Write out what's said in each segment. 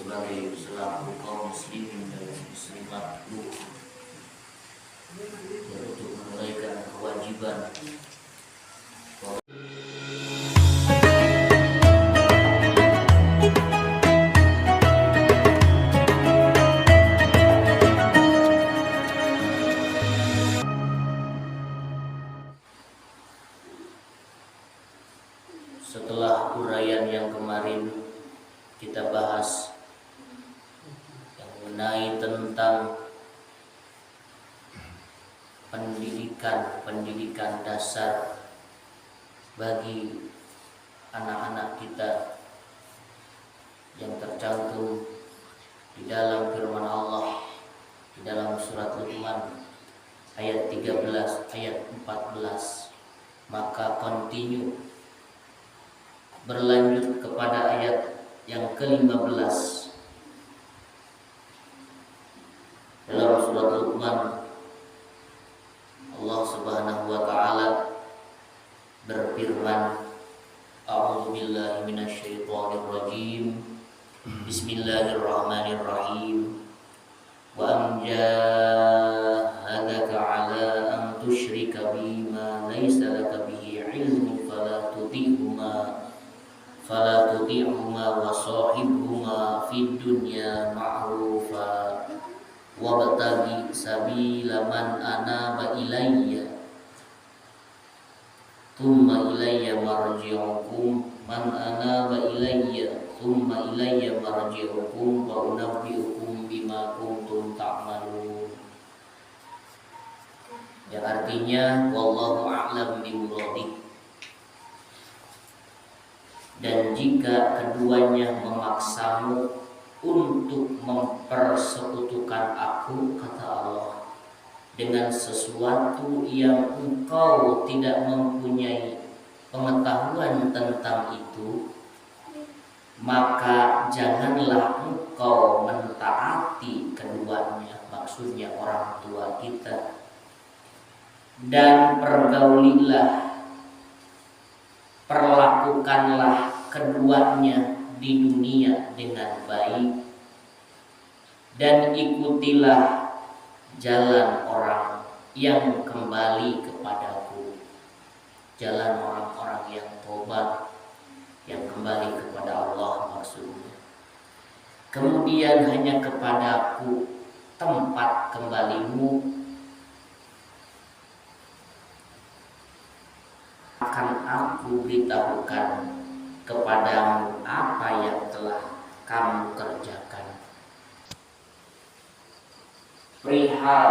sebagai selaku kaum muslimin dan muslimat untuk menunaikan kewajiban setelah uraian yang kemarin kita bahas yang mengenai tentang pendidikan dasar bagi anak-anak kita yang tercantum di dalam firman Allah di dalam surat Luqman ayat 13 ayat 14, maka continue berlanjut kepada ayat yang ke-15 dalam surat Luqman. Allah Subhanahu wa taala berfirman, A'udzu billahi minasyaitonir rajim. Bismillahirrahmanirrahim. Wa am jahadaka 'ala an tusyrika bima laysa laka bihi 'ilmun fala tuti'huma wa sahibhuma fid dunya ma'rufa wabtaghi sabila man anaba ilayya thumma ilayya marji'ukum thumma ilayya marji'ukum wa unabbi'ukum bima kuntum ta'malun. Yang artinya wallahu a'lam bimuradih. Dan jika keduanya memaksamu untuk mempersekutukan aku, kata Allah, dengan sesuatu yang engkau tidak mempunyai pengetahuan tentang itu, maka janganlah engkau mentaati keduanya, maksudnya orang tua kita, dan perlakukanlah keduanya di dunia dengan baik, dan ikutilah jalan orang yang kembali kepadaku, jalan orang-orang yang tobat, yang kembali kepada Allah maksudnya. Kemudian hanya kepadaku tempat kembalimu, akan aku beritahukan kepadamu apa yang telah kamu kerjakan. Perihal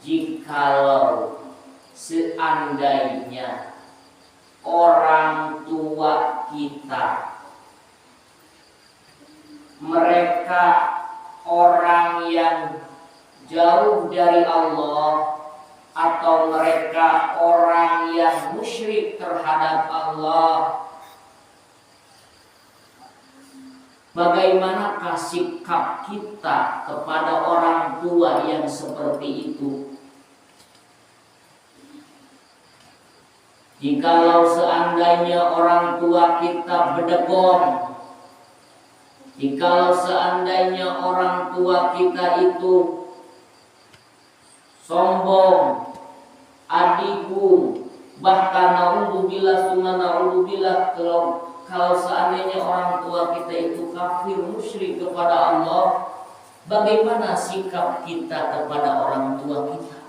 jikalau seandainya orang tua kita mereka orang yang jauh dari Allah, atau mereka orang yang musyrik terhadap Allah, bagaimanakah sikap kita kepada orang tua yang seperti itu? Jikalau seandainya orang tua kita bedegong, jikalau seandainya orang tua kita itu sombong, adiku, bahkan naudzubillah summa naudzubillah, kalau seandainya orang tua kita itu kafir musyrik kepada Allah, bagaimana sikap kita kepada orang tua kita?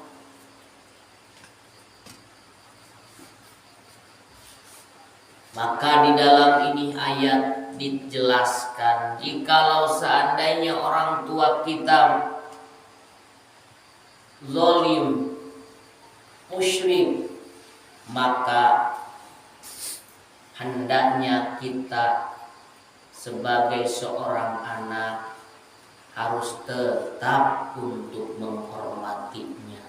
Maka di dalam ini ayat dijelaskan, jikalau seandainya orang tua kita zalim, musyrik, maka hendaknya kita sebagai seorang anak harus tetap untuk menghormatinya.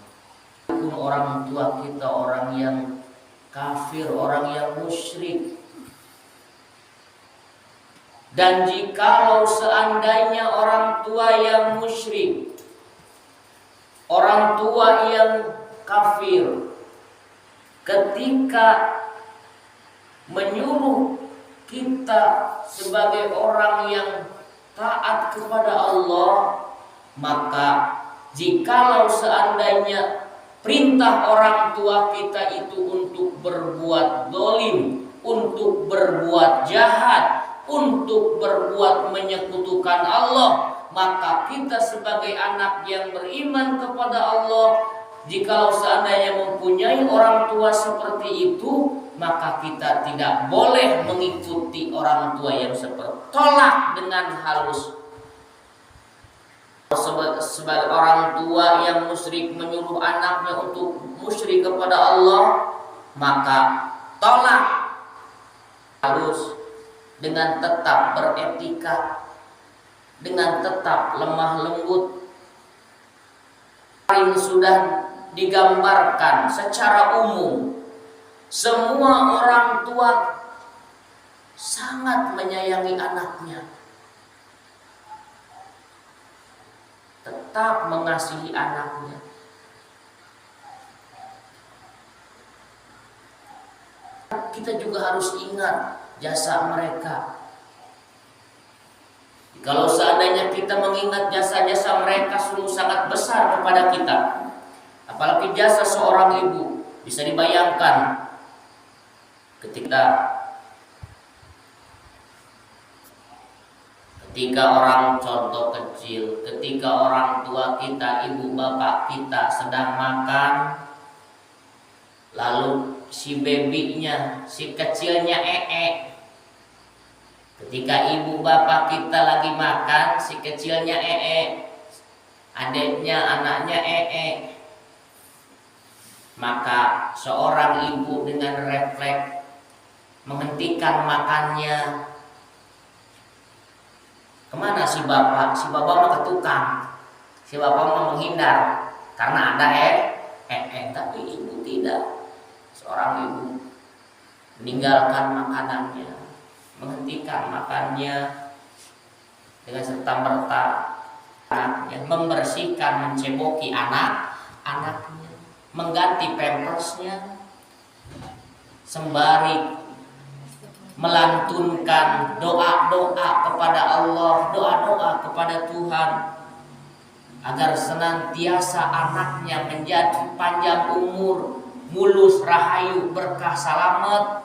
Walaupun orang tua kita orang yang kafir, orang yang musyrik. Dan jikalau seandainya orang tua yang musyrik, orang tua yang kafir, ketika menyuruh kita sebagai orang yang taat kepada Allah, maka jikalau seandainya perintah orang tua kita itu untuk berbuat dolim, untuk berbuat jahat, untuk berbuat menyekutukan Allah, maka kita sebagai anak yang beriman kepada Allah, jikalau seandainya mempunyai orang tua seperti itu, maka kita tidak boleh mengikuti orang tua yang seperti tolak dengan halus. Sebagai orang tua yang musyrik menyuruh anaknya untuk musyrik kepada Allah, maka tolak halus dengan tetap beretika, dengan tetap lemah lembut. Ini sudah digambarkan secara umum, semua orang tua sangat menyayangi anaknya, tetap mengasihi anaknya. Kita juga harus ingat jasa mereka. Kalau seandainya kita mengingat jasa-jasa mereka sungguh sangat besar kepada kita, apalagi jasa seorang ibu, bisa dibayangkan ketika orang contoh kecil, ketika orang tua kita, ibu bapak kita sedang makan, lalu si babynya, si kecilnya ketika ibu bapak kita lagi makan, si kecilnya adiknya, anaknya maka seorang ibu dengan refleks menghentikan makannya. Kemana si bapak? Si bapak mau ke tukang, si bapak mau menghindar karena ada tapi ibu tidak. Seorang ibu meninggalkan makanannya, menghentikan makannya dengan serta-merta, membersihkan, menceboki anaknya, mengganti pampersnya, sembari melantunkan doa-doa kepada Allah, doa-doa kepada Tuhan, agar senantiasa anaknya menjadi panjang umur, mulus rahayu, berkah salamet,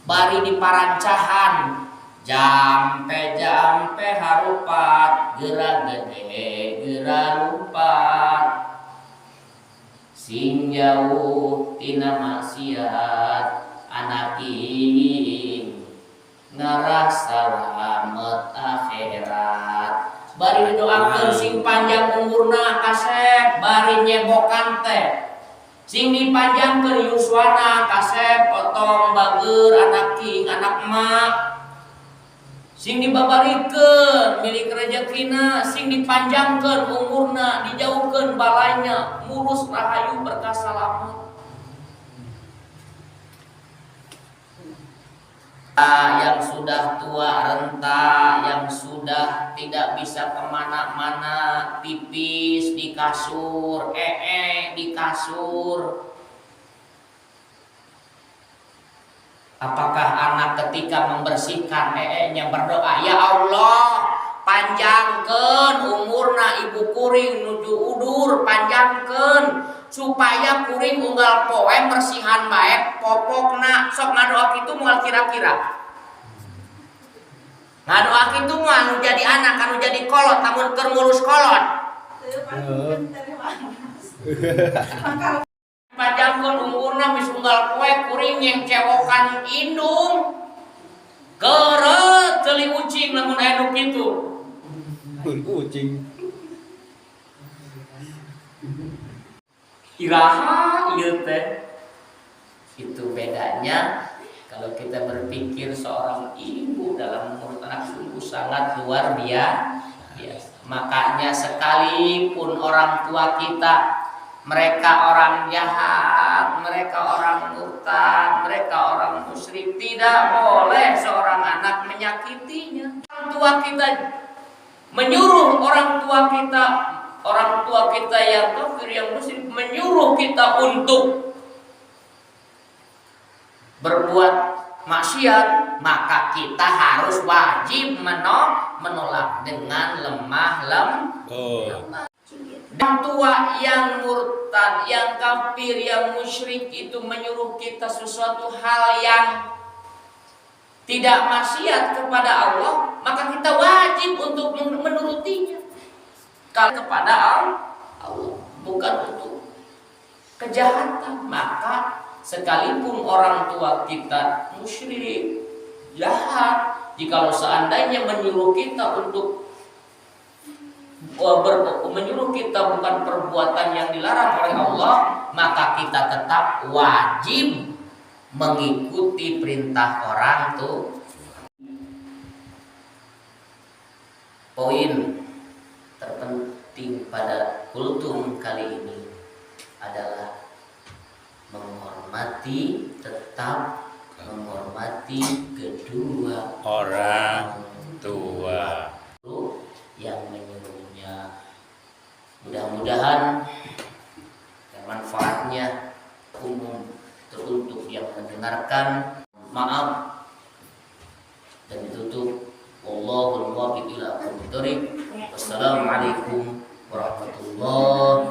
bari di parancahan, jampe harupat, gera gede gera lupat, sing jauh tina maksiat, anaking ngarah salamet akhirat. Bari didoakeun sing panjang umurna kasep, bari nyebokan teh, sing dipanjangkeun yuswana kasep, potong bager anak king anak emak, sing dibabarikeun milik rezekina, sing dipanjangkeun umurna, dijauhkeun balainya, mulus rahayu berkah salamet. Yang sudah tua renta, yang sudah tidak bisa kemana-mana, pipis di kasur, di kasur. Apakah anak ketika membersihkan nya berdoa, ya Allah, panjangkeun umurna ibu kuring nuju udur, panjangkeun supaya kuring unggal poe bersihan baik popokna. Sok ngadoa kitu moal kira-kira. Ngadoa kitu moal anu jadi anak anu jadi kolot, namun keur ngurus kolot. Panjangkeun umurna mis unggal poe kuring yang cewokan indung. Keureut teuing ucing lamun aya nu kitu. Ucing. Iraha ieu teh. Itu bedanya kalau kita berpikir seorang ibu dalam mengurus anak sungguh sangat luar biasa. Makanya sekalipun orang tua kita mereka orang jahat, mereka orang murtad, mereka orang musyrik, tidak boleh seorang anak menyakitinya. Orang tua kita menyuruh orang tua kita yang kafir, yang musyrik, menyuruh kita untuk berbuat maksiat, maka kita harus wajib menolak dengan lemah lembut. Yang tua, yang murtad, yang kafir, yang musyrik itu menyuruh kita sesuatu hal yang tidak maksiat kepada Allah, maka kita wajib untuk menurutinya. Kalau kepada Allah, bukan untuk kejahatan, maka sekalipun orang tua kita musyrik, jahat, jikalau seandainya menyuruh kita untuk menyuruh kita bukan perbuatan yang dilarang oleh Allah, maka kita tetap wajib mengikuti perintah orang tua. Poin terpenting pada kultum kali ini adalah tetap menghormati kedua orang tua yang menyuruhnya. Mudah-mudahan manfaatnya umum teruntuk yang mendengarkan. Maaf dan ditutup. Wallahul muwaffiq ila aqwamit thoriq. Wassalamualaikum warahmatullahi